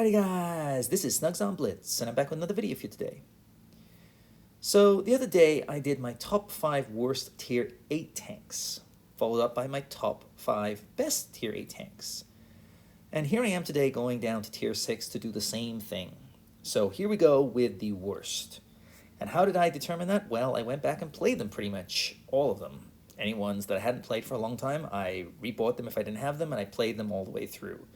Alrighty guys, this is snugsonblitz and I'm back with another video for you today. So the other day I did my top 5 worst tier 8 tanks, followed up by my top 5 best tier 8 tanks. And here I am today going down to tier 6 to do the same thing. So here we go with the worst. And how did I determine that? Well, I went back and played them pretty much, all of them. Any ones that I hadn't played for a long time, I rebought them if I didn't have them and I played them all the way through.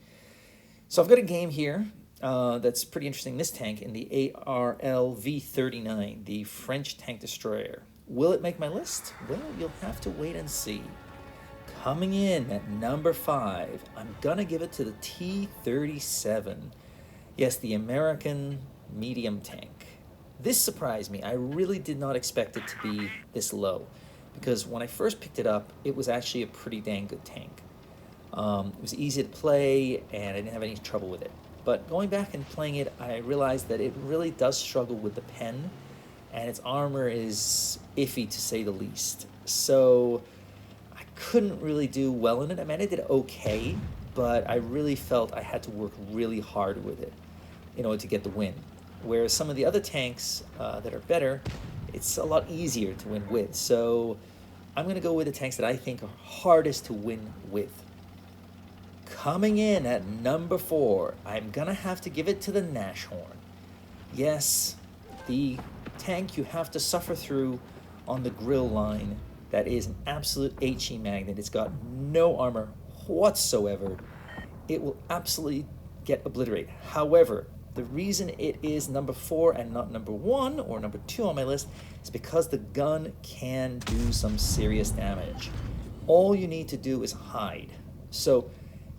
So I've got a game here that's pretty interesting. This tank in the ARL V39, the French tank destroyer. Will it make my list? Well, you'll have to wait and see. Coming in at number 5, I'm gonna give it to the T-37. Yes, the American medium tank. This surprised me. I really did not expect it to be this low, because when I first picked it up, it was actually a pretty dang good tank. It was easy to play, and I didn't have any trouble with it. But going back and playing it, I realized that it really does struggle with the pen, and its armor is iffy to say the least. So I couldn't really do well in it. I mean, I did okay, but I really felt I had to work really hard with it in order to get the win. Whereas some of the other tanks that are better, it's a lot easier to win with. So I'm going to go with the tanks that I think are hardest to win with. Coming in at number 4, I'm gonna have to give it to the Nashorn. Yes, the tank you have to suffer through on the grill line that is an absolute HE magnet. It's got no armor whatsoever. It will absolutely get obliterated. However, the reason it is number 4 and not number 1 or number 2 on my list is because the gun can do some serious damage. All you need to do is hide. So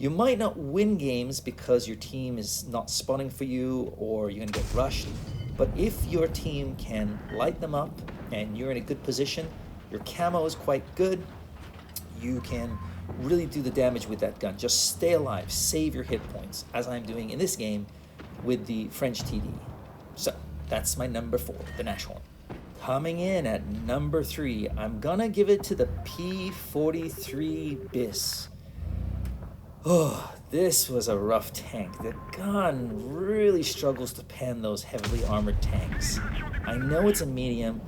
you might not win games because your team is not spawning for you or you're going to get rushed, but if your team can light them up and you're in a good position, your camo is quite good, you can really do the damage with that gun. Just stay alive, save your hit points, as I'm doing in this game with the French TD. So that's my number 4, the Nashorn. Coming in at number 3, I'm gonna give it to the P43 Bis. Oh, this was a rough tank. The gun really struggles to pen those heavily armored tanks. I know it's a medium,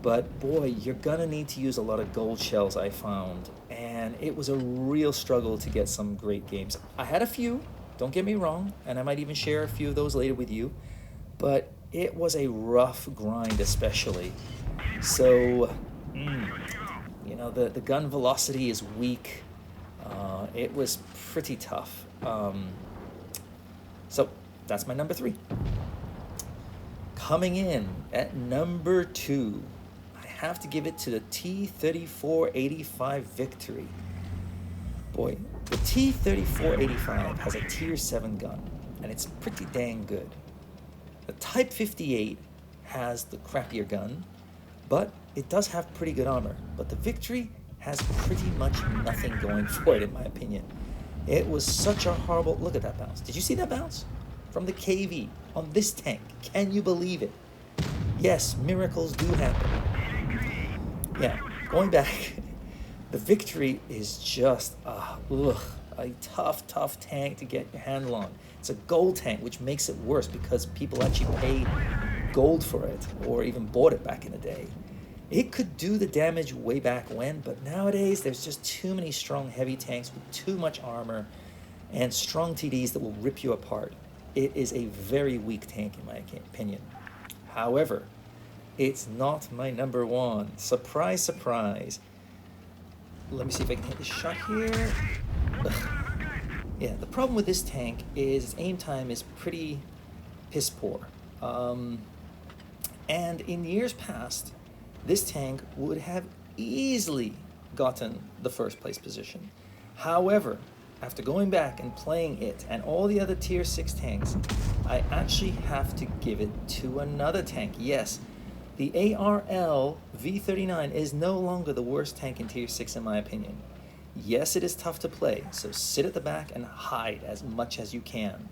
but boy, you're gonna need to use a lot of gold shells, I found. And it was a real struggle to get some great games. I had a few, don't get me wrong, and I might even share a few of those later with you, but it was a rough grind especially. So, you know, the gun velocity is weak. It was pretty tough. So that's my number 3. Coming in at number 2, I have to give it to the T-3485 Victory. Boy, the T-3485 has a tier 7 gun, and it's pretty dang good. The Type 58 has the crappier gun, but it does have pretty good armor. But the Victory has pretty much nothing going for it, in my opinion. It was such a horrible... Look at that bounce. Did you see that bounce? From the KV on this tank. Can you believe it? Yes, miracles do happen. Yeah, going back, the Victory is just a tough tank to get your handle on. It's a gold tank, which makes it worse because people actually paid gold for it or even bought it back in the day. It could do the damage way back when, but nowadays there's just too many strong heavy tanks with too much armor and strong TDs that will rip you apart. It is a very weak tank in my opinion. However, it's not my number 1. Surprise, surprise. Let me see if I can hit this shot here. Ugh. Yeah, the problem with this tank is its aim time is pretty piss poor. And in years past, this tank would have easily gotten the first place position. However, after going back and playing it and all the other tier 6 tanks, I actually have to give it to another tank. Yes, the ARL V39 is no longer the worst tank in tier 6 in my opinion. Yes, it is tough to play, so sit at the back and hide as much as you can.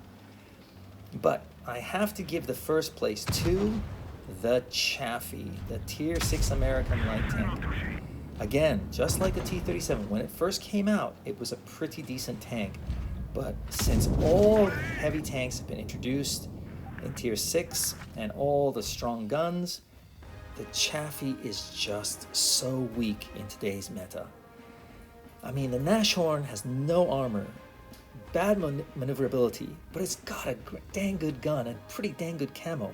But I have to give the first place to the Chaffee, the tier 6 American light tank. Again, just like the T-37, when it first came out, it was a pretty decent tank. But since all heavy tanks have been introduced in Tier 6 and all the strong guns, the Chaffee is just so weak in today's meta. I mean, the Nashorn has no armor, bad maneuverability, but it's got a dang good gun and pretty dang good camo.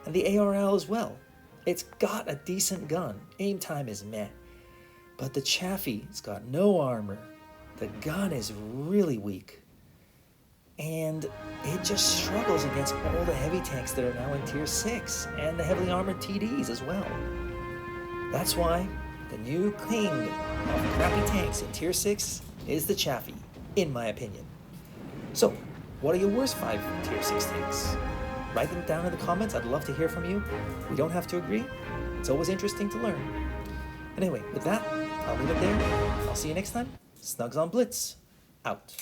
And the ARL as well. It's got a decent gun. Aim time is meh. But the Chaffee's got no armor. The gun is really weak. And it just struggles against all the heavy tanks that are now in Tier 6 and the heavily armored TDs as well. That's why the new king of crappy tanks in Tier 6 is the Chaffee, in my opinion. So, what are your worst 5 Tier 6 tanks? Write them down in the comments. I'd love to hear from you. We don't have to agree. It's always interesting to learn. Anyway, with that, I'll leave it there. I'll see you next time. Snugs on Blitz, out.